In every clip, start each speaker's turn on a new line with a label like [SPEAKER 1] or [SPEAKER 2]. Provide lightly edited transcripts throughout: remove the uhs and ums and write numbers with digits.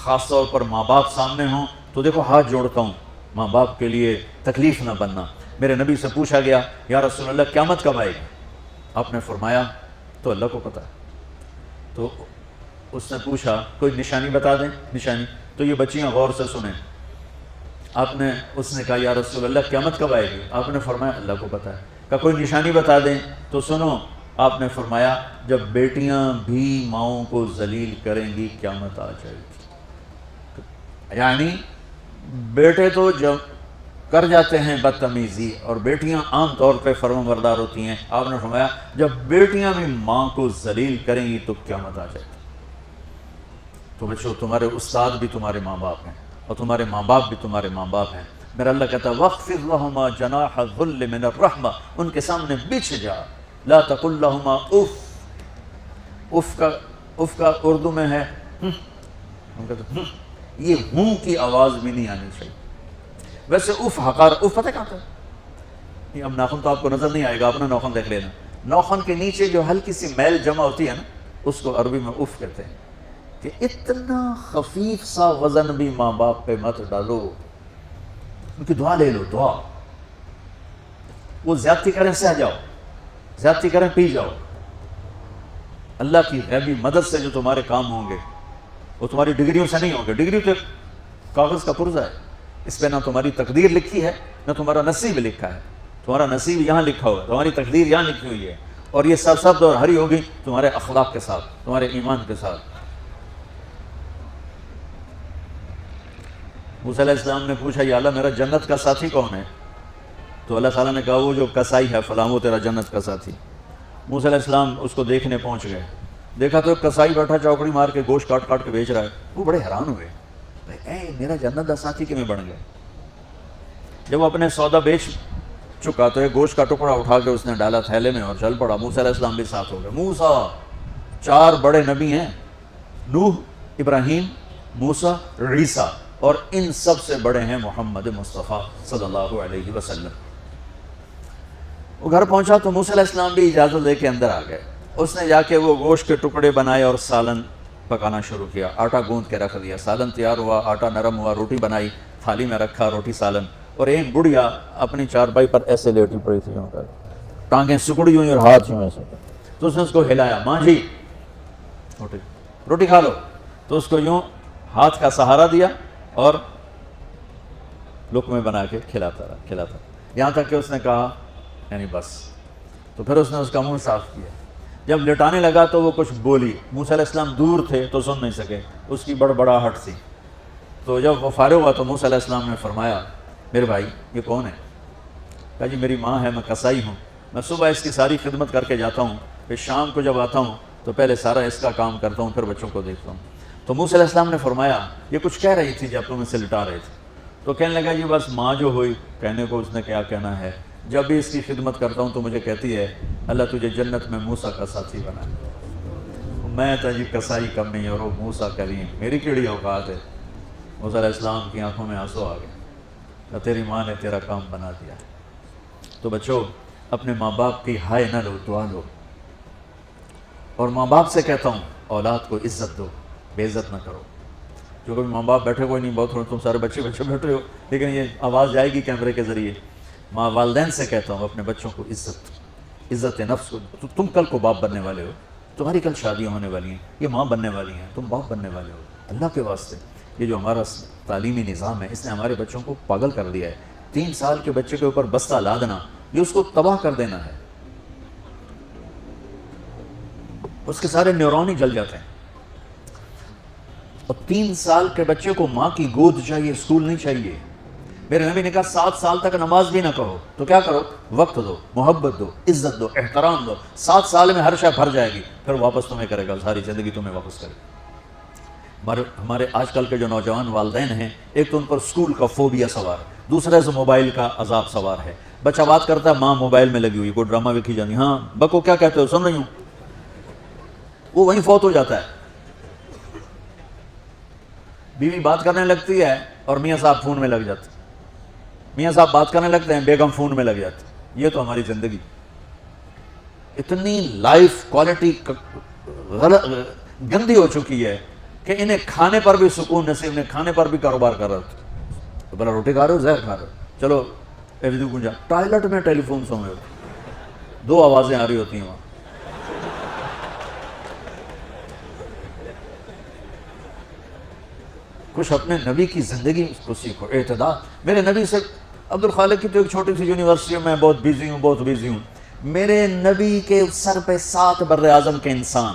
[SPEAKER 1] خاص طور پر ماں باپ سامنے ہوں تو دیکھو ہاتھ جوڑتا ہوں، ماں باپ کے لیے تکلیف نہ بننا۔ میرے نبی سے پوچھا گیا یا رسول اللہ قیامت کب آئے گی؟ آپ نے فرمایا تو اللہ کو پتہ ہے۔ تو اس نے پوچھا کوئی نشانی بتا دیں، نشانی؟ تو یہ بچیاں غور سے سنیں۔ اس نے کہا یا رسول اللہ قیامت کب آئے گی؟ آپ نے فرمایا اللہ کو پتہ ہے۔ کہا کوئی نشانی بتا دیں؟ تو سنو، آپ نے فرمایا جب بیٹیاں بھی ماؤں کو ذلیل کریں گی قیامت آ جائے گی۔ یعنی بیٹے تو جب کر جاتے ہیں بدتمیزی اور بیٹیاں عام طور پہ فرمانبردار ہوتی ہیں، آپ نے فرمایا جب بیٹیاں بھی ماں کو ذلیل کریں گی تو قیامت آ جائے گی۔ تو بچوں تمہارے استاد بھی تمہارے ماں باپ ہیں اور تمہارے ماں باپ بھی تمہارے ماں باپ ہیں۔ میرا اللہ کہتا ہے وَاخْفِضْ لَهُمَا جَنَاحَ الذُّلِّ مِنَ الرَّحْمَةِ، ان کے سامنے بچھ جا، لا تقل لهما اف کا اردو میں ہے یہ ہوں کی آواز بھی نہیں آنی چاہیے۔ ویسے اف حقار، اف پتہ کہاں ہے؟ اب ناخن تو آپ کو نظر نہیں آئے گا، اپنا ناخن دیکھ لینا، ناخن کے نیچے جو ہلکی سی میل جمع ہوتی ہے نا اس کو عربی میں اف کہتے ہیں۔ کہ اتنا خفیف سا وزن بھی ماں باپ پہ مت ڈالو، ان کی دعا لے لو، دعا۔ وہ زیادتی کریں سہ جاؤ، زیادتی کریں پی جاؤ، اللہ کی غیبی مدد سے جو تمہارے کام ہوں گے وہ تمہاری ڈگریوں سے نہیں ہوں گے۔ ڈگری تو ایک کاغذ کا پرزہ ہے، اس پہ نہ تمہاری تقدیر لکھی ہے نہ تمہارا نصیب لکھا ہے۔ تمہارا نصیب یہاں لکھا ہوا ہے، تمہاری تقدیر یہاں لکھی ہوئی ہے، اور یہ سب اور ہری ہوگی تمہارے اخلاق کے ساتھ، تمہارے ایمان کے ساتھ۔ موسیٰ علیہ السلام نے پوچھا یا اللہ میرا جنت کا ساتھی کون ہے؟ تو اللہ تعالیٰ نے کہا وہ جو کسائی ہے فلاں وہ تیرا جنت کا ساتھی۔ موسیٰ علیہ السلام اس کو دیکھنے پہنچ گئے، دیکھا تو ایک کسائی بیٹھا چوکڑی مار کے گوشت کاٹ کاٹ کے بیچ رہا ہے۔ وہ بڑے حیران ہوئے، اے میرا جنت کا ساتھی کیوں بن گیا؟ جب وہ اپنے سودا بیچ چکا تو ایک گوشت کا ٹکڑا اٹھا کے اس نے ڈالا تھیلے میں اور چل پڑا۔ موسیٰ علیہ السلام بھی ساتھ ہو گئے۔ موسیٰ، 4 بڑے نبی ہیں، نوح، ابراہیم، موسیٰ، عیسیٰ، اور ان سب سے بڑے ہیں محمد مصطفیٰ صلی اللہ علیہ وسلم۔ وہ گھر پہنچا تو موسیٰ علیہ السلام بھی اجازت دے کے اندر آ گئے۔ اس نے جا کے وہ گوشت کے ٹکڑے بنائے اور سالن پکانا شروع کیا، آٹا گوندھ کے رکھ دیا، سالن تیار ہوا، آٹا نرم ہوا، روٹی بنائی، تھالی میں رکھا روٹی سالن، اور ایک بڑھیا اپنی چارپائی پر ایسے لیٹی پڑی تھی، ٹانگیں سکڑی ہوئی اور ہاتھ یوں ایسے، تو اس نے اس کو ہلایا، ماں جی روٹی کھا لو، تو اس کو یوں ہاتھ کا سہارا دیا اور لقمے بنا کے کھلاتا رہا، یہاں تک کہ اس نے کہا یعنی بس۔ تو پھر اس نے اس کا منہ صاف کیا۔ جب لٹانے لگا تو وہ کچھ بولی، موسیٰ علیہ السلام دور تھے تو سن نہیں سکے، اس کی بڑبڑاہٹ تھی۔ تو جب وہ فارغ ہوا تو موسیٰ علیہ السلام نے فرمایا میرے بھائی یہ کون ہے؟ کہا جی میری ماں ہے، میں کسائی ہوں، میں صبح اس کی ساری خدمت کر کے جاتا ہوں، پھر شام کو جب آتا ہوں تو پہلے سارا اس کا کام کرتا ہوں، پھر بچوں کو دیکھتا ہوں۔ تو موسیٰ علیہ السلام نے فرمایا یہ کچھ کہہ رہی تھی جب تم اسے لٹا رہے تھے؟ تو کہنے لگا جی بس ماں جو ہوئی، کہنے کو اس نے کیا کہنا ہے، جب بھی اس کی خدمت کرتا ہوں تو مجھے کہتی ہے اللہ تجھے جنت میں موسیٰ کا ساتھی بنا۔ میں تو جی کسائی کم نہیں اور وہ موسیٰ کریم، میری کیڑی اوقات ہے۔ موسیٰ علیہ السلام کی آنکھوں میں آنسو آ گئے، تیری ماں نے تیرا کام بنا دیا۔ تو بچوں اپنے ماں باپ کی ہائے نہ لو، دعا لو۔ اور ماں باپ سے کہتا ہوں اولاد کو عزت دو، بے عزت نہ کرو۔ جو کبھی ماں باپ بیٹھے کوئی نہیں، بہت تھوڑے تم سارے بچے بیٹھے ہو، لیکن یہ آواز جائے گی کیمرے کے ذریعے۔ ماں والدین سے کہتا ہوں اپنے بچوں کو عزت نفس کو، تم کل کو باپ بننے والے ہو، تمہاری کل شادیاں ہونے والی ہیں، یہ ماں بننے والی ہیں، تم باپ بننے والے ہو۔ اللہ کے واسطے یہ جو ہمارا تعلیمی نظام ہے اس نے ہمارے بچوں کو پاگل کر دیا ہے۔ 3 سال کے بچے کے اوپر بستہ لادنا، یہ اس کو تباہ کر دینا ہے، اس کے سارے نیورون ہی جل جاتے ہیں۔ اور 3 سال کے بچے کو ماں کی گود چاہیے، اسکول نہیں چاہیے۔ میرے نبی نے کہا 7 سال تک نماز بھی نہ کرو، تو کیا کرو؟ وقت دو، محبت دو، عزت دو، احترام دو۔ 7 سال میں ہر شے بھر جائے گی، پھر واپس تمہیں کرے گا، ساری زندگی تمہیں واپس کرے گا۔ ہمارے آج کل کے جو نوجوان والدین ہیں، ایک تو ان پر اسکول کا فوبیا سوار ہے، دوسرے سے موبائل کا عذاب سوار ہے۔ بچہ بات کرتا ہے ماں موبائل میں لگی ہوئی، کوئی ڈرامہ دیکھی جانی، ہاں بکو کیا کہتے ہو، سن رہی ہوں، وہ وہیں فوت ہو جاتا ہے۔ بیوی بات کرنے لگتی ہے اور میاں صاحب فون میں لگ جاتے، میاں صاحب بات کرنے لگتے ہیں، بیگم فون میں لگ جاتی۔ یہ تو ہماری زندگی، اتنی لائف کوالٹی گندی ہو چکی ہے کہ انہیں کھانے پر بھی سکون نصیب نہیں، کھانے پر بھی کاروبار کر رہے تھے. تو بلا روٹی کھا رہے ہو زہر کھا رہے ہو، چلو ایویدو گنجا ٹائلٹ میں ٹیلی فون سو میں ہوتے، 2 آوازیں آ رہی ہوتی ہیں وہاں. کچھ اپنے نبی کی زندگی کو سیکھو، اعتدال. میرے نبی سے عبد الخالق کی تو ایک چھوٹی سی یونیورسٹی میں بہت بیزی ہوں. میرے نبی کے سر پہ 7 بر اعظم کے انسان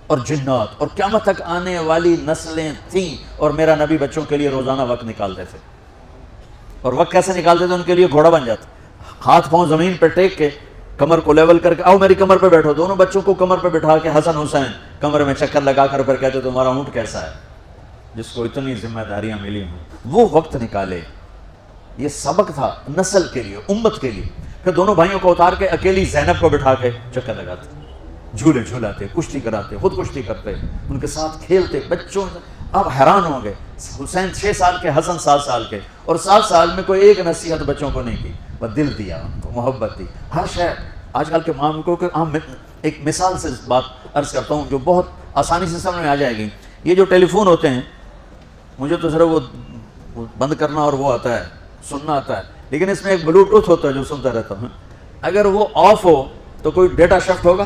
[SPEAKER 1] اور جنات اور قیامت تک آنے والی نسلیں تھیں، اور میرا نبی بچوں کے لیے روزانہ وقت نکالتے تھے. اور وقت کیسے نکالتے تھے؟ ان کے لیے گھوڑا بن جاتا، ہاتھ پاؤں زمین پہ ٹیک کے کمر کو لیول کر کے آؤ میری کمر پہ بیٹھو. دونوں بچوں کو کمر پہ بٹھا کے حسن حسین کمر میں چکر لگا کر پھر کہتے تمہارا اونٹ کیسا ہے، جس کو اتنی ذمہ داریاں ملی ہوں. وہ وقت نکالے. یہ سبق تھا نسل کے لیے، امت کے لیے. پھر دونوں بھائیوں کو اتار کے اکیلی زینب کو بٹھا کے چکر لگاتے، جھولے جھولاتے، کشتی کراتے، خود کشتی کرتے، ان کے ساتھ کھیلتے. بچوں اب حیران ہوں گے، حسین 6 سال کے، حسن 7 سال کے، اور 7 سال میں کوئی ایک نصیحت بچوں کو نہیں کی، وہ دل دیا ان کو، محبت دی. ہر شے آج کل کے ماں کو کہ ایک مثال سے بات عرض کرتا ہوں جو بہت آسانی سے سمجھ میں آ جائے گی. یہ جو ٹیلی فون ہوتے ہیں، مجھے تو صرف وہ بند کرنا اور وہ آتا ہے، سننا آتا ہے، لیکن اس میں ایک بلوٹوتھ ہوتا ہے جو سنتا رہتا ہوں. اگر وہ آف ہو تو کوئی ڈیٹا شفٹ ہوگا،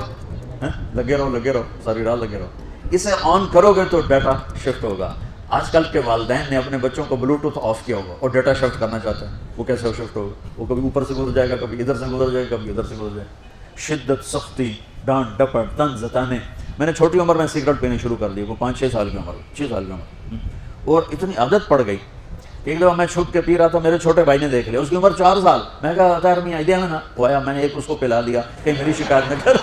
[SPEAKER 1] لگے رہو ساری رات لگے رہو. اسے آن کرو گے تو ڈیٹا شفٹ ہوگا. آج کل کے والدین نے اپنے بچوں کو بلوٹوتھ آف کیا ہوگا اور ڈیٹا شفٹ کرنا چاہتے ہیں. وہ کیسے شفٹ ہوگا؟ وہ کبھی اوپر سے گزر جائے گا، کبھی ادھر سے گزر جائے گا، کبھی ادھر سے گزر جائے گا. شدت، سختی، ڈانٹ ڈپٹ، طنز تانے. میں نے چھوٹی عمر میں سگریٹ پینی شروع کر دی، وہ 5-6 سال کی عمر، 6 سال کی عمر، اور اتنی عادت پڑ گئی. ایک دفعہ میں چھپ کے پی رہا تھا، میرے چھوٹے بھائی نے دیکھ لیا، اس کی عمر 4 سال. میں کہا تار میں آئیڈیا میں نا وہ آیا، میں نے ایک اس کو پلا دیا کہ میری شکایت نہ کر،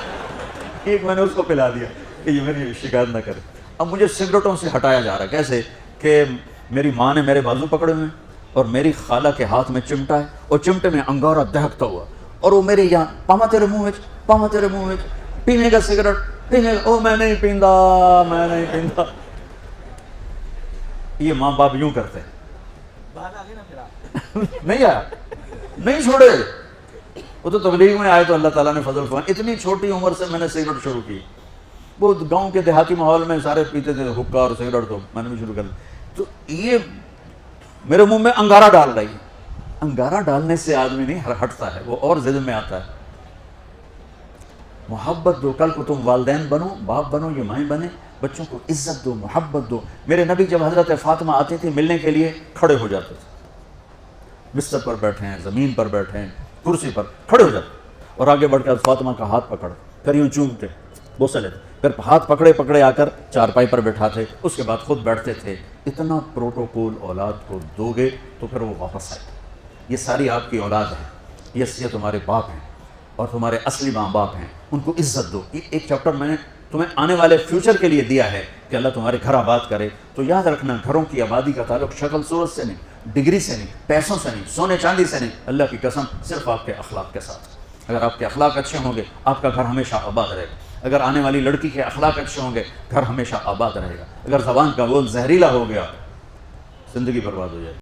[SPEAKER 1] ایک میں نے اس کو پلا دیا کہ یہ میری شکایت نہ کرے. اب مجھے سگریٹوں سے ہٹایا جا رہا ہے. کیسے کہ میری ماں نے میرے بازو پکڑے ہوئے اور میری خالہ کے ہاتھ میں چمٹا ہے، اور چمٹے میں انگارہ دہکتا ہوا، اور وہ میرے یہاں پاما تیرے منہ میں پینے کا سگریٹ پینے. او میں نہیں پیندا. یہ ماں باپ یوں کرتے ہیں. نہیں آیا، نہیں چھوڑے. وہ تو تبلیغ میں آئے تو اللہ تعالیٰ نے فضل فرمایا. اتنی چھوٹی عمر سے میں نے سگریٹ شروع کی. وہ گاؤں کے دیہاتی ماحول میں سارے پیتے تھے حکا اور سگریٹ، تو میں نے بھی شروع کر دی. تو یہ میرے منہ میں انگارہ ڈال رہی. انگارہ ڈالنے سے آدمی نہیں ہٹتا ہے، وہ اور ضد میں آتا ہے. محبت دو. کل کو تم والدین بنو، باپ بنو، یہ مائیں بنے، بچوں کو عزت دو، محبت دو. میرے نبی جب حضرت فاطمہ آتی تھی ملنے کے لیے کھڑے ہو جاتے تھے. بستر پر بیٹھے ہیں، زمین پر بیٹھے ہیں، کرسی پر کھڑے ہو جاتے، اور آگے بڑھ کر فاطمہ کا ہاتھ پکڑ کر یوں چومتے، بوسہ لیتے، پھر ہاتھ پکڑے آ کر چارپائی پر بیٹھاتے، اس کے بعد خود بیٹھتے تھے. اتنا پروٹوکول اولاد کو دو گے تو پھر وہ واپس آئے. یہ ساری آپ کی اولاد ہے، یہ تمہارے باپ ہیں اور تمہارے اصلی ماں باپ ہیں. ان کو عزت دو. یہ ایک چیپٹر میں نے تمہیں آنے والے فیوچر کے لیے دیا ہے کہ اللہ تمہارے گھر آباد کرے. تو یاد رکھنا، گھروں کی آبادی کا تعلق شکل صورت سے نہیں، ڈگری سے نہیں، پیسوں سے نہیں، سونے چاندی سے نہیں. اللہ کی قسم صرف آپ کے اخلاق کے ساتھ. اگر آپ کے اخلاق اچھے ہوں گے آپ کا گھر ہمیشہ آباد رہے گا. اگر آنے والی لڑکی کے اخلاق اچھے ہوں گے گھر ہمیشہ آباد رہے گا. اگر زبان کا بول زہریلا ہو گیا زندگی برباد ہو جائے.